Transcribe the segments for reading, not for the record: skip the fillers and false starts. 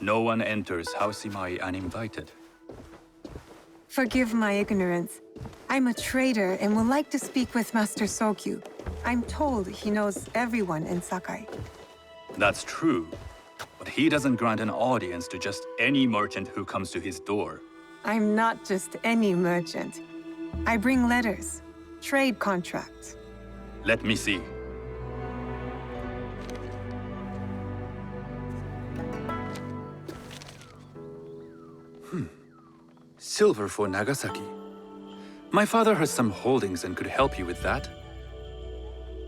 No one enters House Imai uninvited. Forgive my ignorance. I'm a trader and would like to speak with Master Sokyu. I'm told he knows everyone in Sakai. That's true, but he doesn't grant an audience to just any merchant who comes to his door. I'm not just any merchant. I bring letters, trade contracts. Let me see. Silver for Nagasaki. My father has some holdings and could help you with that.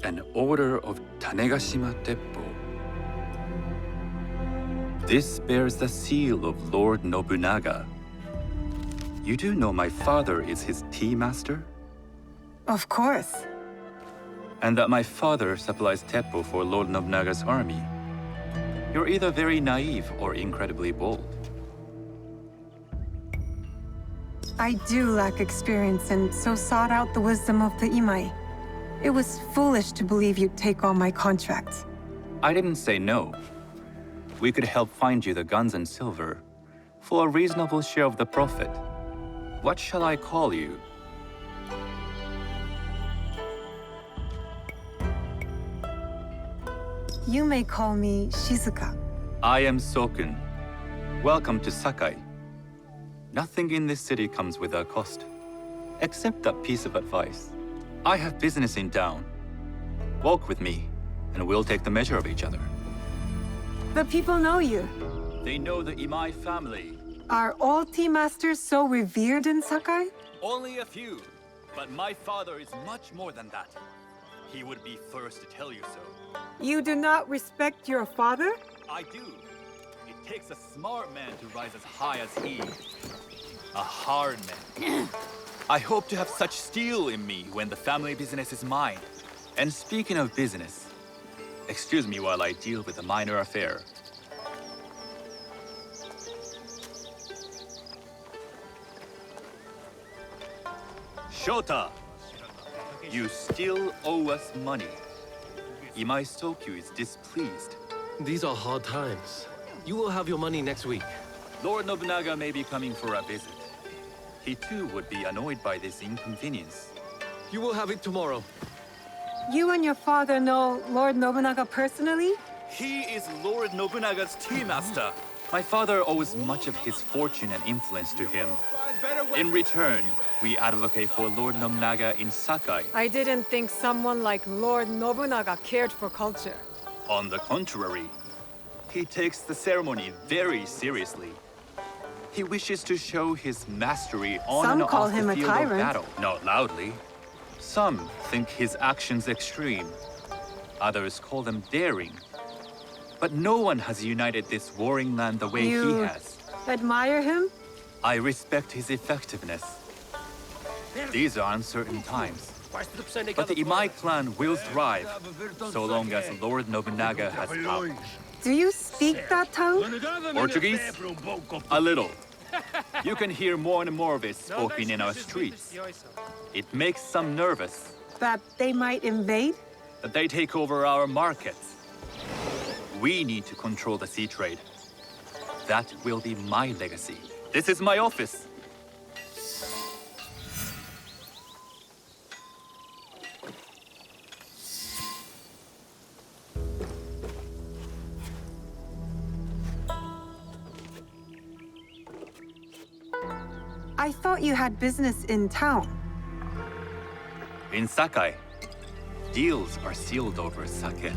An order of Tanegashima Teppo. This bears the seal of Lord Nobunaga. You do know my father is his tea master? Of course. And that my father supplies Teppo for Lord Nobunaga's army. You're either very naive or incredibly bold. I do lack experience and so sought out the wisdom of the Imai. It was foolish to believe you'd take on my contracts. I didn't say no. We could help find you the guns and silver for a reasonable share of the profit. What shall I call you? You may call me Shizuka. I am Sokun. Welcome to Sakai. Nothing in this city comes without cost, except that piece of advice. I have business in town. Walk with me, and we'll take the measure of each other. The people know you. They know the Imai family. Are all tea masters so revered in Sakai? Only a few, but my father is much more than that. He would be first to tell you so. You do not respect your father? I do. It takes a smart man to rise as high as he. A hard man. I hope to have such steel in me when the family business is mine. And speaking of business, excuse me while I deal with a minor affair. Shota! You still owe us money. Imai Sokyu is displeased. These are hard times. You will have your money next week. Lord Nobunaga may be coming for a visit. He too would be annoyed by this inconvenience. You will have it tomorrow. You and your father know Lord Nobunaga personally? He is Lord Nobunaga's tea master. My father owes much of his fortune and influence to him. In return, we advocate for Lord Nobunaga in Sakai. I didn't think someone like Lord Nobunaga cared for culture. On the contrary, he takes the ceremony very seriously. He wishes to show his mastery on Some and call off him the a field tyrant. of battle. Not loudly. Some think his actions extreme. Others call them daring. But no one has united this warring land the way he You has. admire him? I respect his effectiveness. These are uncertain times. But the Imai clan will thrive, so long as Lord Nobunaga has power. Do you speak that tongue? Portuguese? A little. You can hear more and more of it spoken in our streets. It makes some nervous That they might invade? that they take over our markets. We need to control the sea trade. That will be my legacy. This is my office. I thought you had business in town. In Sakai, deals are sealed over sake.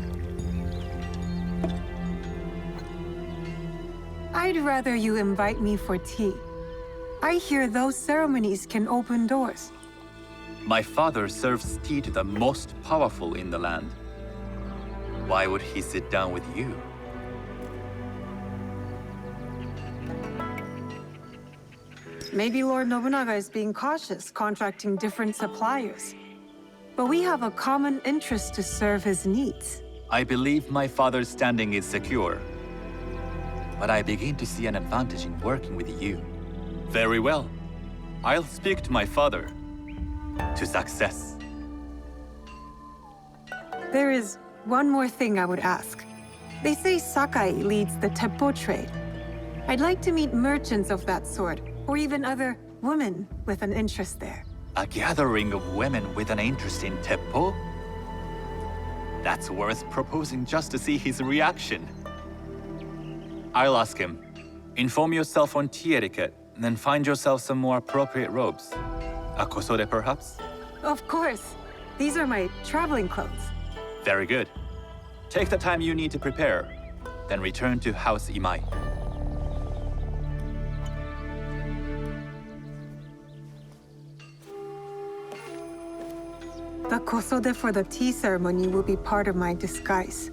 I'd rather you invite me for tea. I hear those ceremonies can open doors. My father serves tea to the most powerful in the land. Why would he sit down with you? Maybe Lord Nobunaga is being cautious, contracting different suppliers. But we have a common interest to serve his needs. I believe my father's standing is secure. But I begin to see an advantage in working with you. Very well. I'll speak to my father. To success. There is one more thing I would ask. They say Sakai leads the Teppo trade. I'd like to meet merchants of that sort, or even other women with an interest there. A gathering of women with an interest in Teppo? That's worth proposing just to see his reaction. I'll ask him. Inform yourself on tea etiquette, then find yourself some more appropriate robes. A kosode, perhaps? Of course. These are my traveling clothes. Very good. Take the time you need to prepare, then return to House Imai. The kosode for the tea ceremony will be part of my disguise.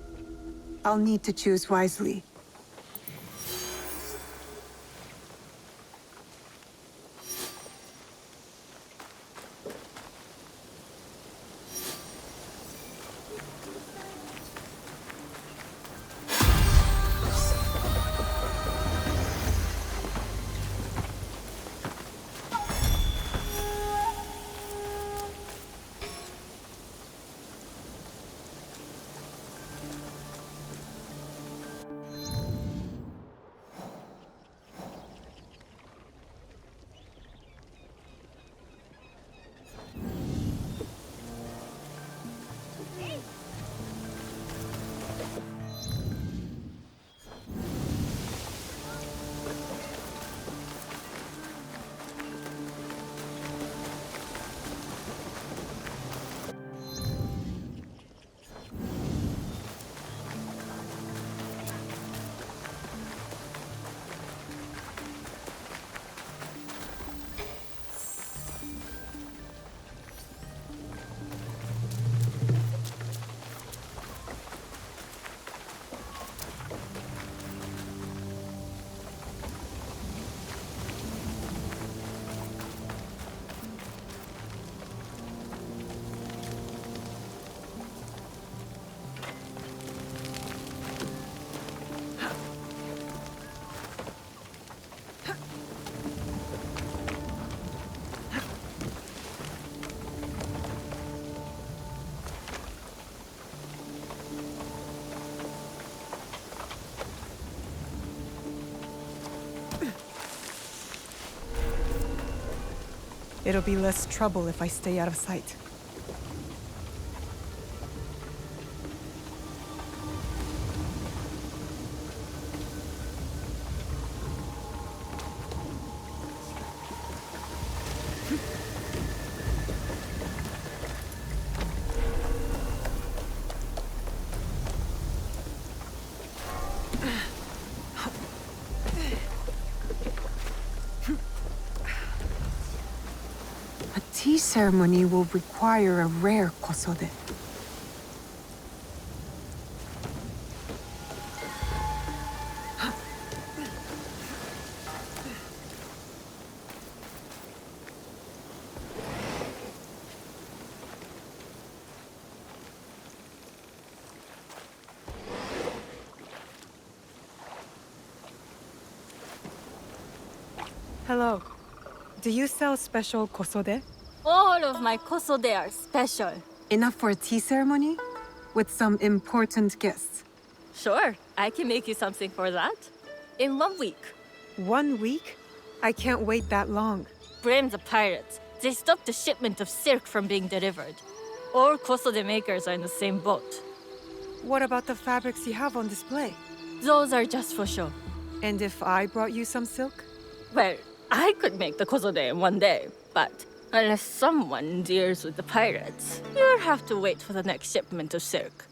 I'll need to choose wisely. It'll be less trouble if I stay out of sight. A tea ceremony will require a rare kosode. Hello. Do you sell special kosode? All of my kosode are special. Enough for a tea ceremony? With some important guests. Sure, I can make you something for that. In 1 week. 1 week? I can't wait that long. Blame the pirates. They stopped the shipment of silk from being delivered. All kosode makers are in the same boat. What about the fabrics you have on display? Those are just for show. And if I brought you some silk? Well, I could make the kosode in 1 day, but unless someone deals with the pirates, you'll have to wait for the next shipment of silk.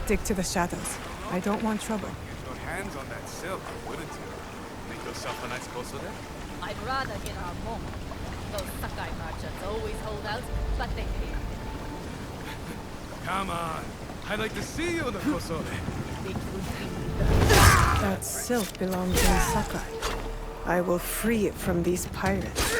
Stick to the shadows. I don't want trouble. Get your hands on that silk, wouldn't you? Make yourself a nice kosode? I'd rather get our mom. Those Sakai merchants always hold out, but they pay. Come on. I'd like to see you in the kosode. It would be That silk belongs in Sakai. I will free it from these pirates.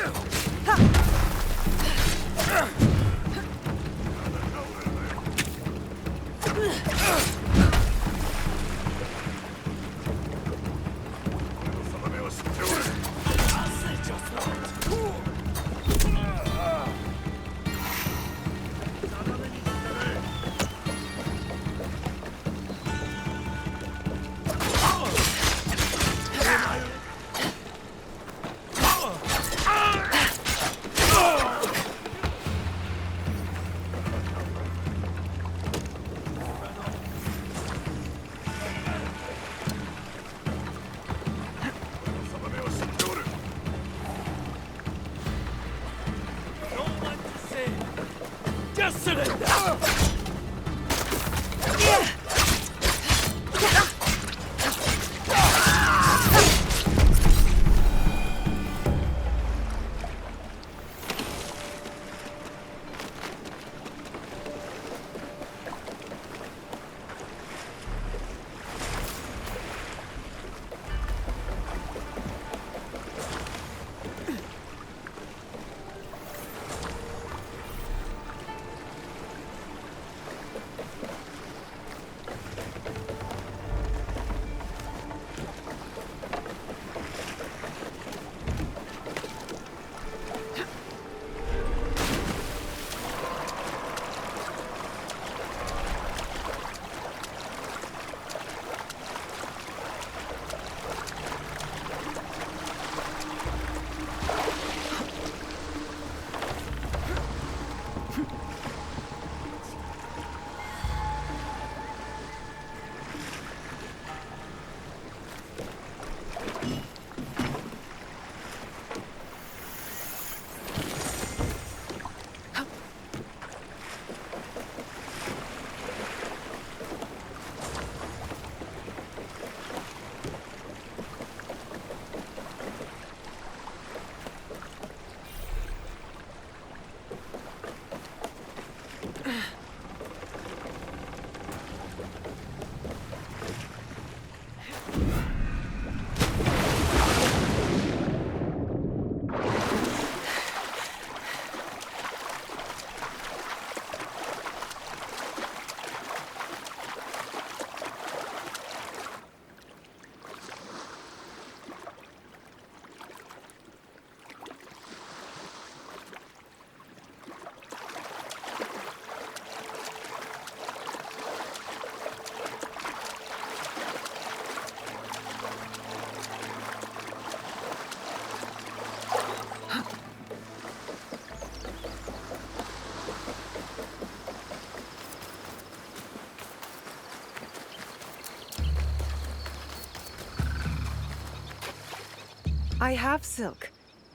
I have silk.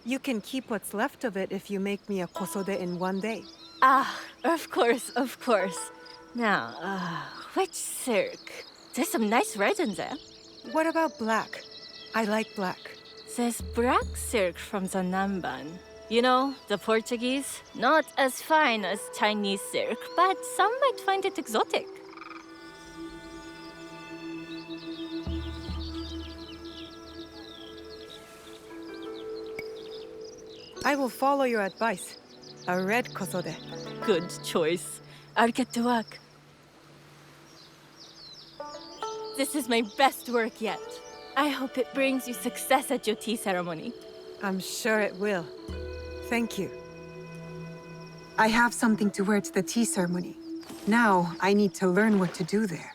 You can keep what's left of it if you make me a kosode in one day. Ah, of course, of course. Now, which silk? There's some nice red in there. What about black? I like black. There's black silk from the Namban. You know, the Portuguese. Not as fine as Chinese silk, but some might find it exotic. I will follow your advice. A red kosode. Good choice. I'll get to work. This is my best work yet. I hope it brings you success at your tea ceremony. I'm sure it will. Thank you. I have something to wear to the tea ceremony. Now, I need to learn what to do there.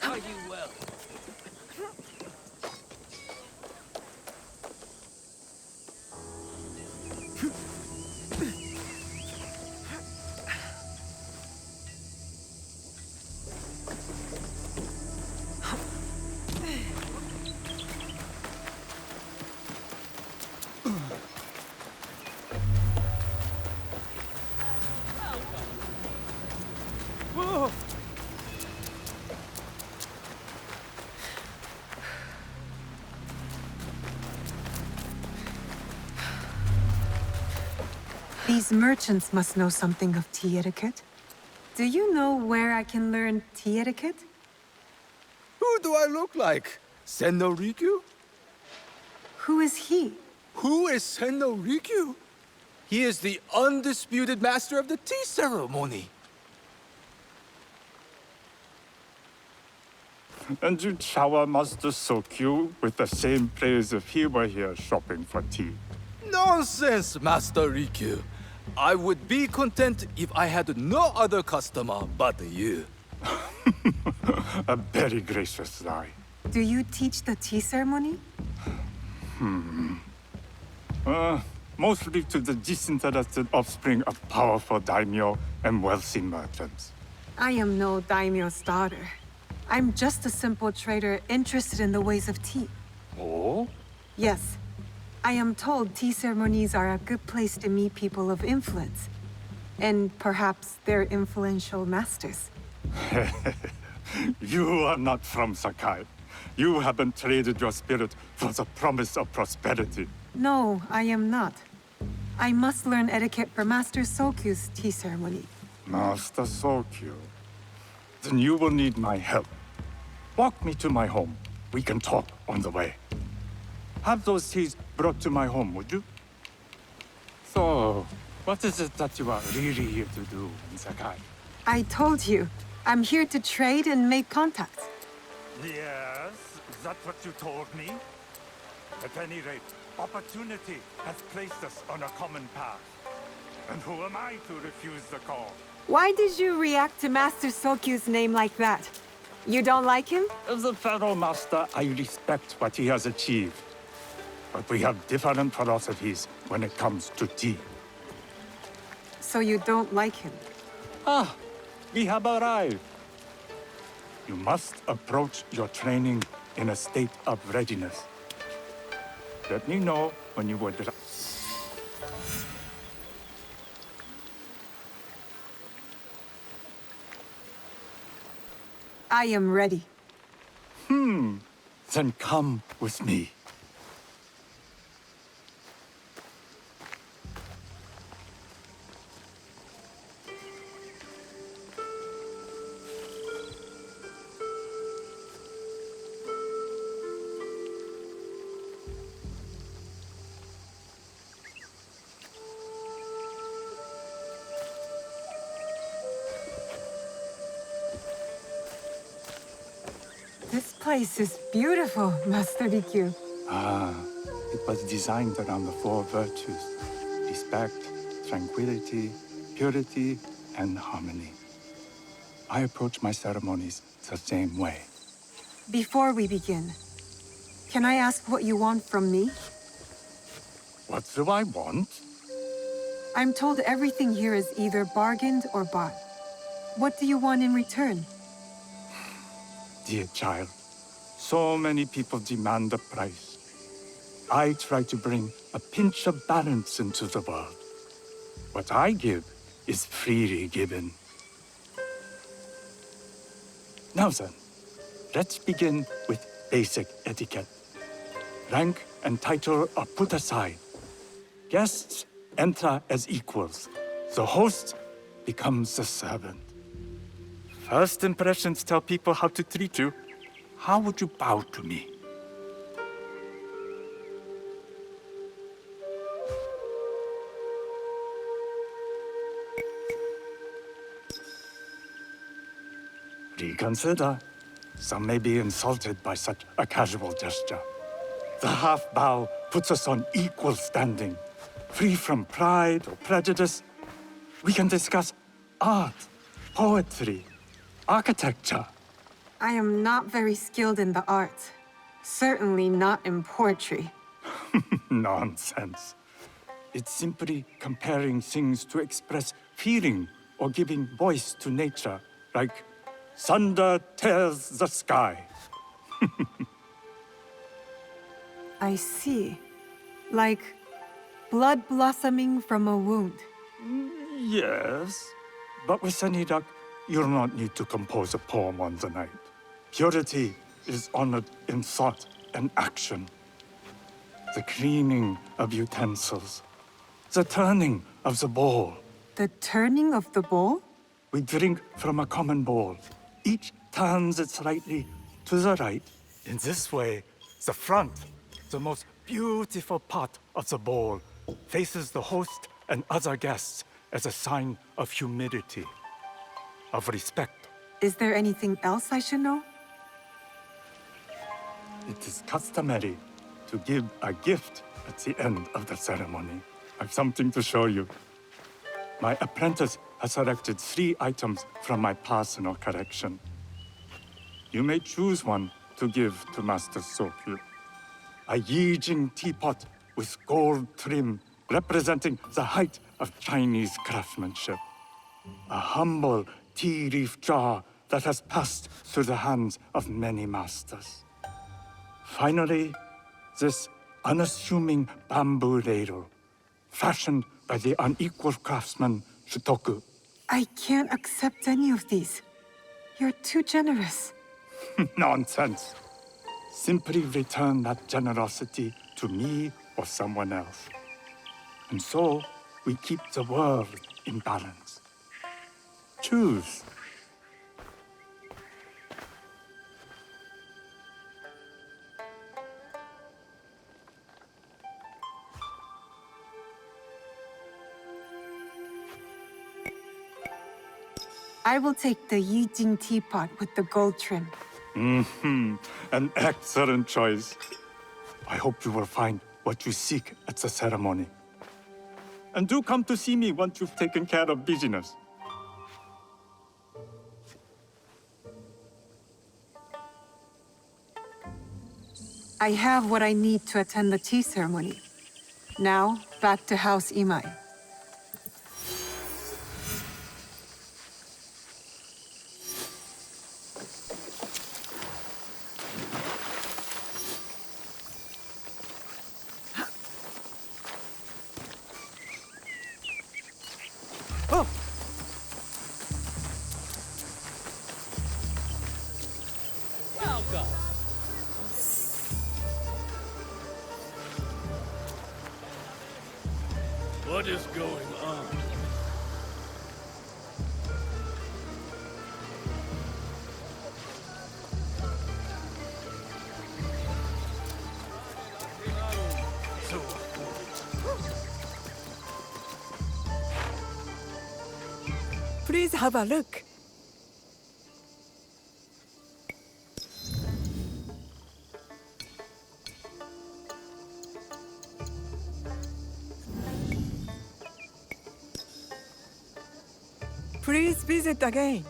Are you well? These merchants must know something of tea etiquette. Do you know where I can learn tea etiquette? Who do I look like? Senno Rikyu? Who is he? Who is Senno Rikyu? He is the undisputed master of the tea ceremony. And you shower Master Sokyu with the same praise if he were here shopping for tea. Nonsense, Master Rikyu. I would be content if I had no other customer but you. A very gracious lie. Do you teach the tea ceremony? Mostly to the disinterested offspring of powerful daimyo and wealthy merchants. I am no daimyo's daughter. I'm just a simple trader interested in the ways of tea. Oh? Yes. I am told tea ceremonies are a good place to meet people of influence. And perhaps their influential masters. You are not from Sakai. You haven't traded your spirit for the promise of prosperity. No, I am not. I must learn etiquette for Master Sokyu's tea ceremony. Master Sokyu. Then you will need my help. Walk me to my home. We can talk on the way. Have those teas brought to my home, would you? So, what is it that you are really here to do in Sakai? I told you, I'm here to trade and make contacts. Yes, is that what you told me? At any rate, opportunity has placed us on a common path. And who am I to refuse the call? Why did you react to Master Sokyu's name like that? You don't like him? As a Pharaoh Master, I respect what he has achieved. But we have different philosophies when it comes to tea. So you don't like him? Ah, we have arrived. You must approach your training in a state of readiness. Let me know when you would. I am ready. Then come with me. This place is beautiful, Master Rikyu. It was designed around the four virtues: respect, tranquility, purity, and harmony. I approach my ceremonies the same way. Before we begin, can I ask what you want from me? What do I want? I'm told everything here is either bargained or bought. What do you want in return? Dear child, so many people demand a price. I try to bring a pinch of balance into the world. What I give is freely given. Now then, let's begin with basic etiquette. Rank and title are put aside. Guests enter as equals. The host becomes the servant. First impressions tell people how to treat you. How would you bow to me? Reconsider. Some may be insulted by such a casual gesture. The half bow puts us on equal standing, free from pride or prejudice. We can discuss art, poetry, architecture. I am not very skilled in the arts. Certainly not in poetry. Nonsense. It's simply comparing things to express feeling or giving voice to nature, like thunder tears the sky. I see. Like blood blossoming from a wound. Yes, but with any luck, you'll not need to compose a poem on the night. Purity is honored in thought and action. The cleaning of utensils, the turning of the bowl. The turning of the bowl? We drink from a common bowl. Each turns it slightly to the right. In this way, the front, the most beautiful part of the bowl, faces the host and other guests as a sign of humility, of respect. Is there anything else I should know? It is customary to give a gift at the end of the ceremony. I've something to show you. My apprentice has selected 3 items from my personal collection. You may choose one to give to Master Sokyu. A Yijing teapot with gold trim representing the height of Chinese craftsmanship. A humble tea leaf jar that has passed through the hands of many masters. Finally, this unassuming bamboo ladle, fashioned by the unequal craftsman Shutoku. I can't accept any of these. You're too generous. Nonsense. Simply return that generosity to me or someone else. And so, we keep the world in balance. Choose. I will take the Yijing teapot with the gold trim. An excellent choice. I hope you will find what you seek at the ceremony. And do come to see me once you've taken care of business. I have what I need to attend the tea ceremony. Now, back to House Imai. What is going on? Please have a look. Please visit again.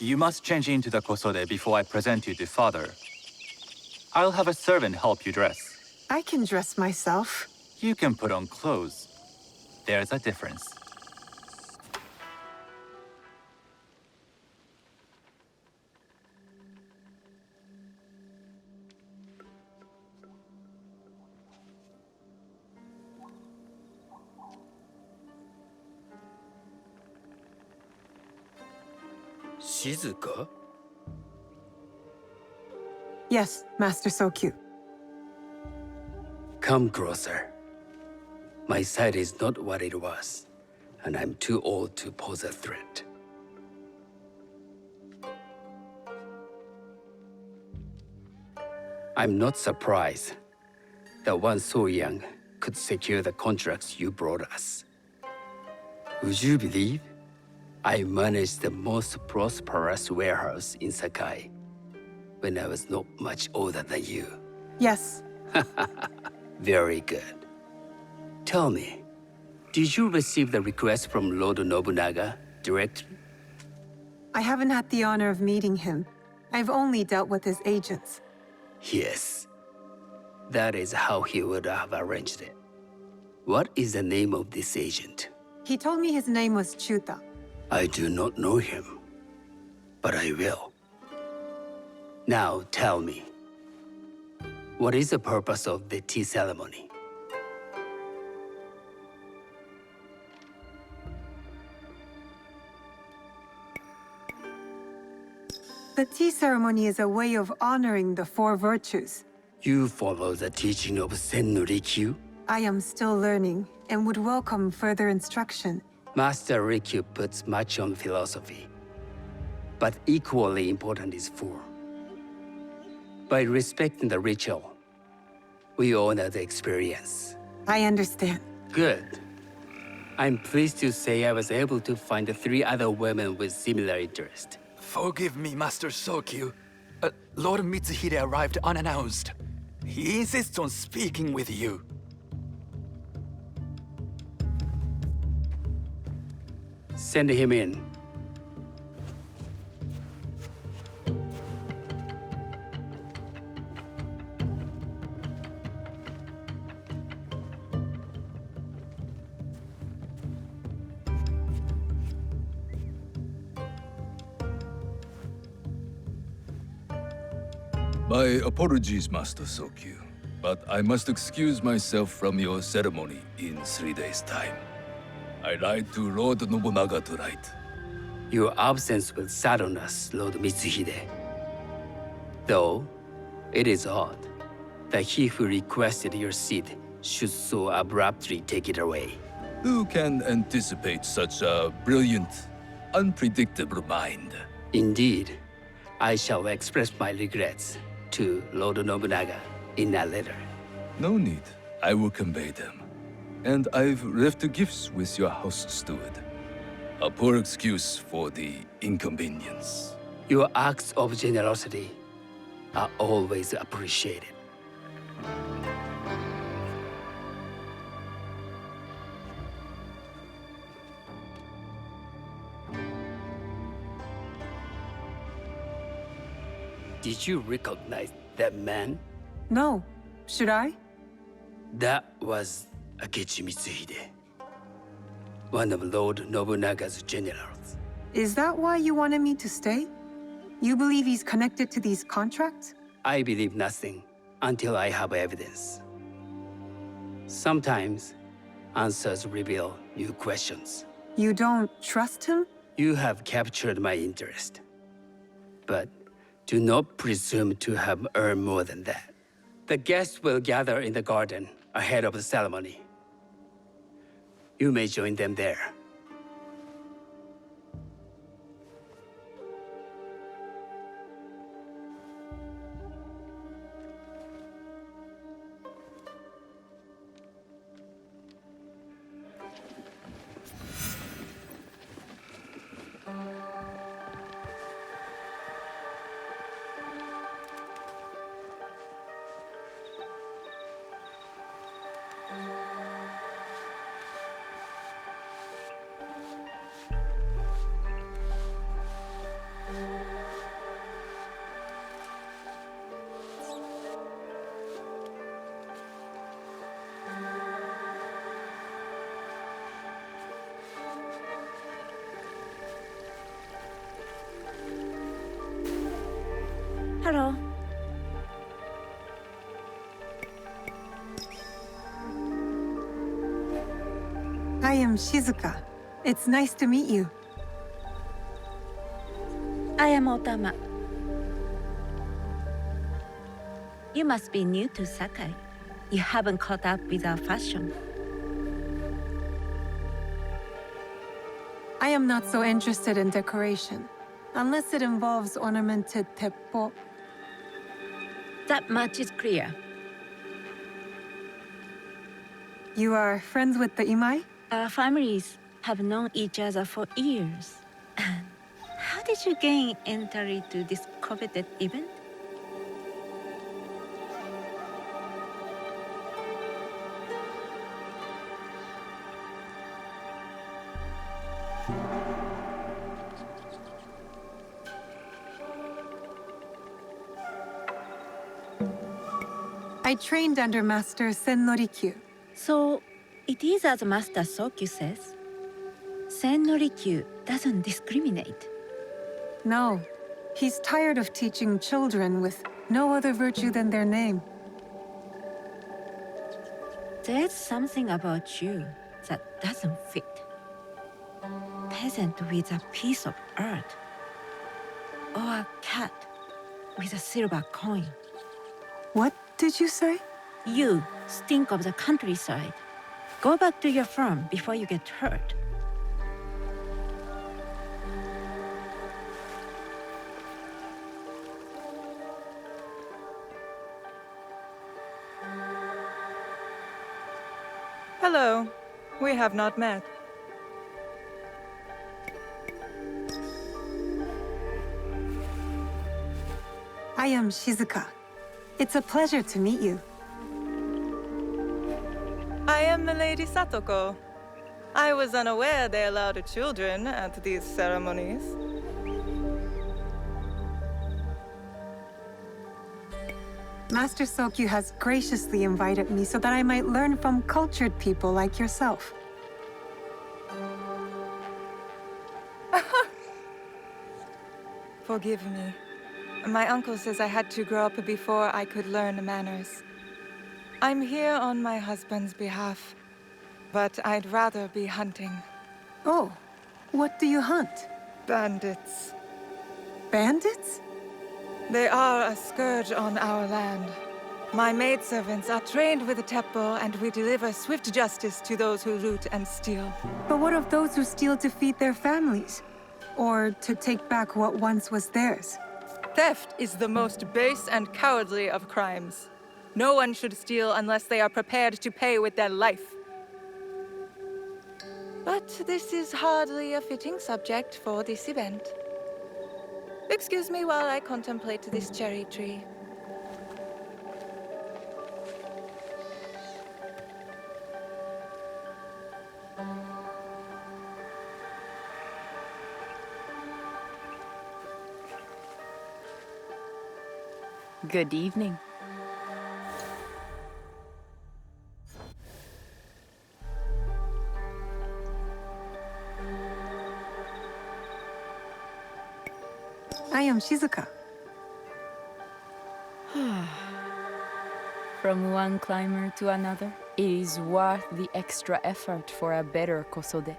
You must change into the kosode before I present you to father. I'll have a servant help you dress. I can dress myself. You can put on clothes. There's a difference. Shizuka? Yes, Master Sokyu. Come closer. My sight is not what it was, and I'm too old to pose a threat. I'm not surprised that one so young could secure the contracts you brought us. Would you believe I managed the most prosperous warehouse in Sakai when I was not much older than you? Yes. Very good. Tell me, did you receive the request from Lord Nobunaga directly? I haven't had the honor of meeting him. I've only dealt with his agents. Yes. That is how he would have arranged it. What is the name of this agent? He told me his name was Chuta. I do not know him, but I will. Now tell me, what is the purpose of the tea ceremony? The tea ceremony is a way of honoring the four virtues. You follow the teaching of Senno Rikyu? I am still learning and would welcome further instruction. Master Rikyu puts much on philosophy, but equally important is form. By respecting the ritual, we honor the experience. I understand. Good. I'm pleased to say I was able to find 3 other women with similar interest. Forgive me, Master Sokyu. Lord Mitsuhide arrived unannounced. He insists on speaking with you. Send him in. My apologies, Master Sokyu, but I must excuse myself from your ceremony in 3 days' time. I ride to Lord Nobunaga tonight. Your absence will sadden us, Lord Mitsuhide. Though, it is odd that he who requested your seat should so abruptly take it away. Who can anticipate such a brilliant, unpredictable mind? Indeed, I shall express my regrets to Lord Nobunaga in a letter. No need. I will convey them. And I've left gifts with your house steward. A poor excuse for the inconvenience. Your acts of generosity are always appreciated. Did you recognize that man? No. Should I? That was Akechi Mitsuhide, one of Lord Nobunaga's generals. Is that why you wanted me to stay? You believe he's connected to these contracts? I believe nothing until I have evidence. Sometimes, answers reveal new questions. You don't trust him? You have captured my interest. But do not presume to have earned more than that. The guests will gather in the garden ahead of the ceremony. You may join them there. Hello. I am Shizuka. It's nice to meet you. I am Otama. You must be new to Sakai. You haven't caught up with our fashion. I am not so interested in decoration, unless it involves ornamented teppo. That much is clear. You are friends with the Imai? Our families have known each other for years. How did you gain entry to this coveted event? I trained under Master Sen Norikyu. So, it is as Master Sokyu says. Sen Norikyu doesn't discriminate. No, he's tired of teaching children with no other virtue than their name. There's something about you that doesn't fit. Peasant with a piece of earth. Or a cat with a silver coin. What did you say? You stink of the countryside. Go back to your farm before you get hurt. Hello. We have not met. I am Shizuka. It's a pleasure to meet you. I am Milady Satoko. I was unaware they allowed children at these ceremonies. Master Sokyu has graciously invited me so that I might learn from cultured people like yourself. Forgive me. My uncle says I had to grow up before I could learn manners. I'm here on my husband's behalf, but I'd rather be hunting. Oh, what do you hunt? Bandits. Bandits? They are a scourge on our land. My maidservants are trained with the Teppo, and we deliver swift justice to those who loot and steal. But what of those who steal to feed their families? Or to take back what once was theirs? Theft is the most base and cowardly of crimes. No one should steal unless they are prepared to pay with their life. But this is hardly a fitting subject for this event. Excuse me while I contemplate this cherry tree. Good evening. I am Shizuka. From one climber to another, it is worth the extra effort for a better kosode.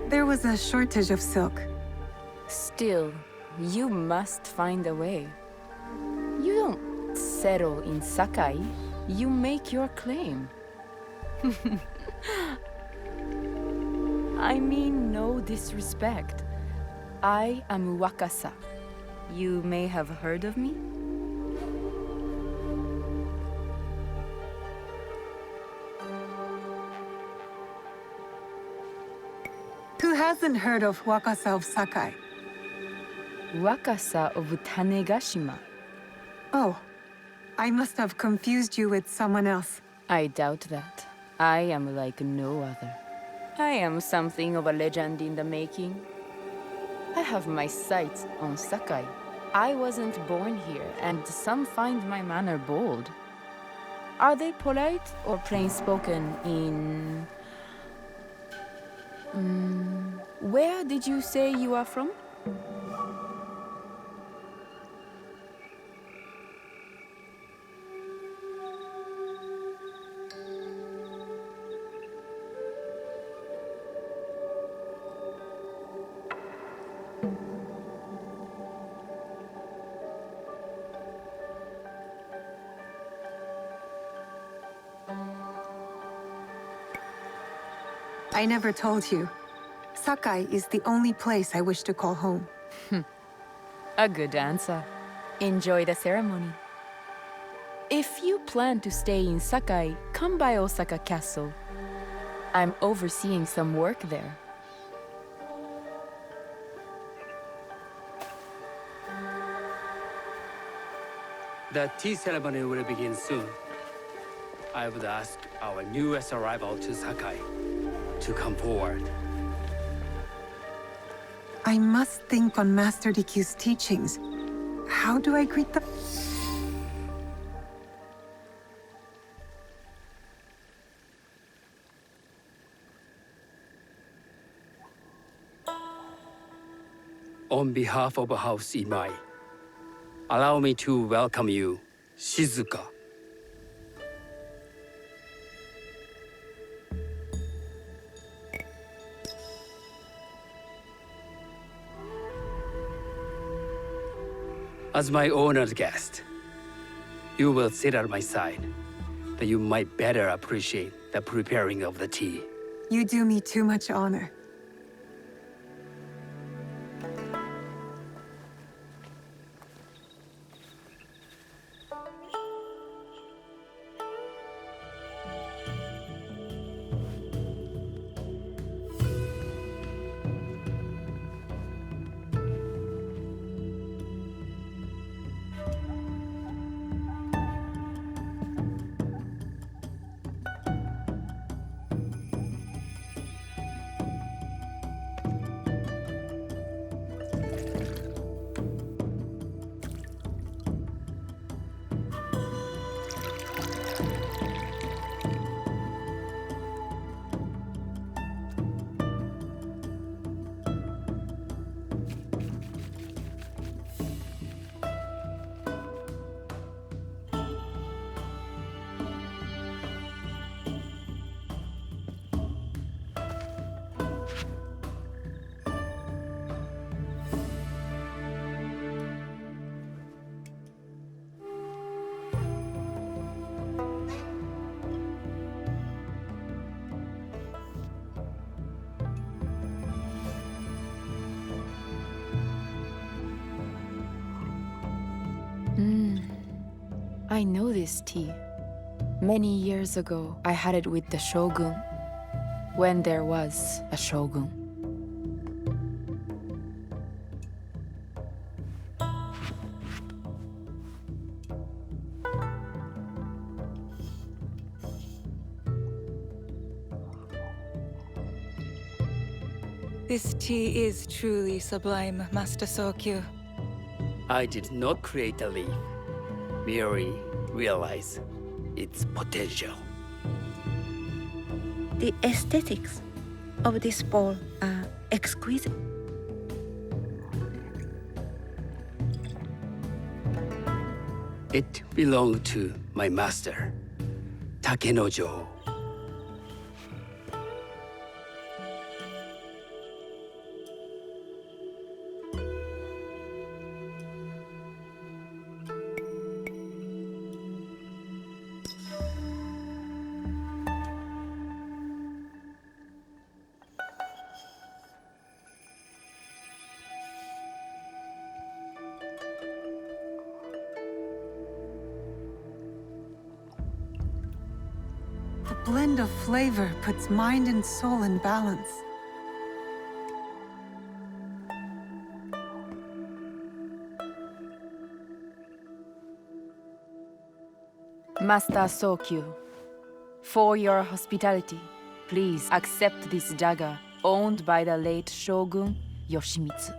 There was a shortage of silk. Still, you must find a way. You don't settle in Sakai, you make your claim. I mean no disrespect. I am Wakasa. You may have heard of me? Who hasn't heard of Wakasa of Sakai? Wakasa of Tanegashima. Oh, I must have confused you with someone else. I doubt that. I am like no other. I am something of a legend in the making. I have my sights on Sakai. I wasn't born here, and some find my manner bold. Are they polite or plain-spoken in... where did you say you are from? I never told you. Sakai is the only place I wish to call home. A good answer. Enjoy the ceremony. If you plan to stay in Sakai, come by Osaka Castle. I'm overseeing some work there. The tea ceremony will begin soon. I would ask our newest arrival to Sakai to come forward. I must think on Master Rikyu's teachings. How do I greet them? On behalf of House Imai, allow me to welcome you, Shizuka. As my honored guest, you will sit at my side, that you might better appreciate the preparing of the tea. You do me too much honor. I know this tea. Many years ago, I had it with the shogun. When there was a shogun. This tea is truly sublime, Master Sokyu. I did not create a leaf, merely realize its potential. The aesthetics of this bowl are exquisite. It belonged to my master, Takenojo. The blend of flavor puts mind and soul in balance. Master Sokyu, for your hospitality, please accept this dagger owned by the late Shogun Yoshimitsu.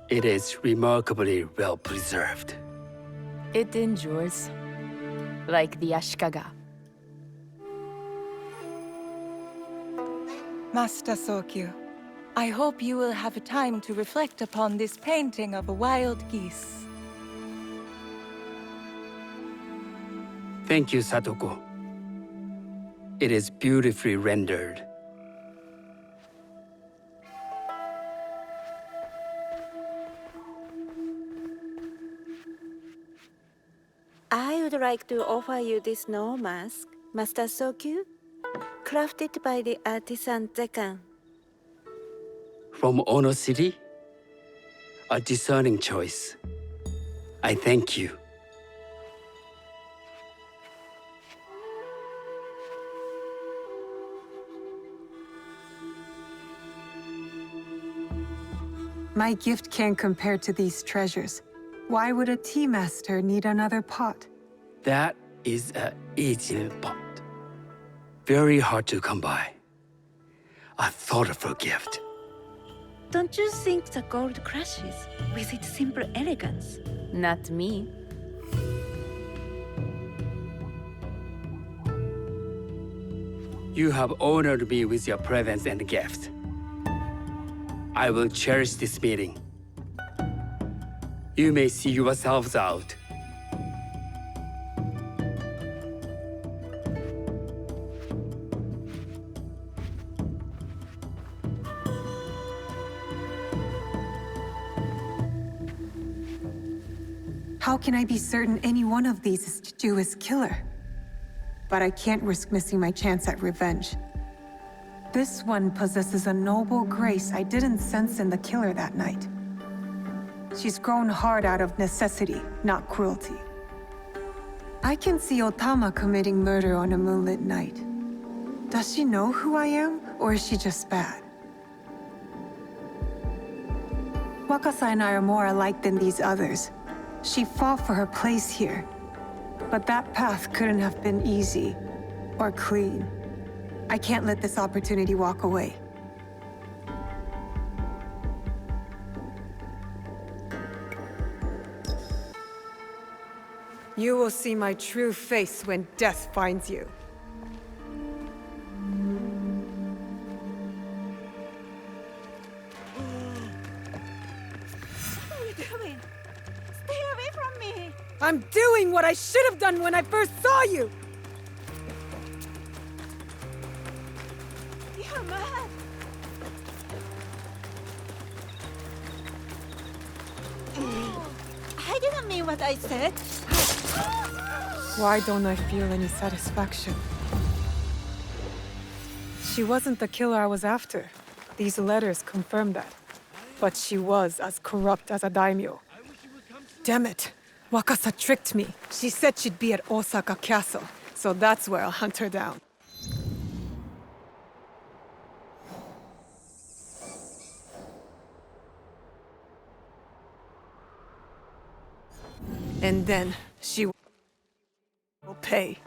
It is remarkably well preserved. It endures, like the Ashikaga. Master Sokyu, I hope you will have time to reflect upon this painting of a wild geese. Thank you, Satoko. It is beautifully rendered. I would like to offer you this snow mask, Master Sokyu, crafted by the artisan Zekan. From Ono City? A discerning choice. I thank you. My gift can't compare to these treasures. Why would a tea master need another pot? That is a Eijin pot. Very hard to come by. A thoughtful gift. Don't you think the gold crashes with its simple elegance? Not me. You have honored me with your presence and gift. I will cherish this meeting. You may see yourselves out. How can I be certain any one of these is to do his killer? But I can't risk missing my chance at revenge. This one possesses a noble grace I didn't sense in the killer that night. She's grown hard out of necessity, not cruelty. I can see Otama committing murder on a moonlit night. Does she know who I am, or is she just bad? Wakasa and I are more alike than these others. She fought for her place here. But that path couldn't have been easy or clean. I can't let this opportunity walk away. You will see my true face when death finds you. What are you doing? Stay away from me! I'm doing what I should have done when I first saw you! You're mad! I didn't mean what I said. Why don't I feel any satisfaction? She wasn't the killer I was after. These letters confirm that. But she was as corrupt as a daimyo. Damn it. Wakasa tricked me. She said she'd be at Osaka Castle, so that's where I'll hunt her down. And then she will pay.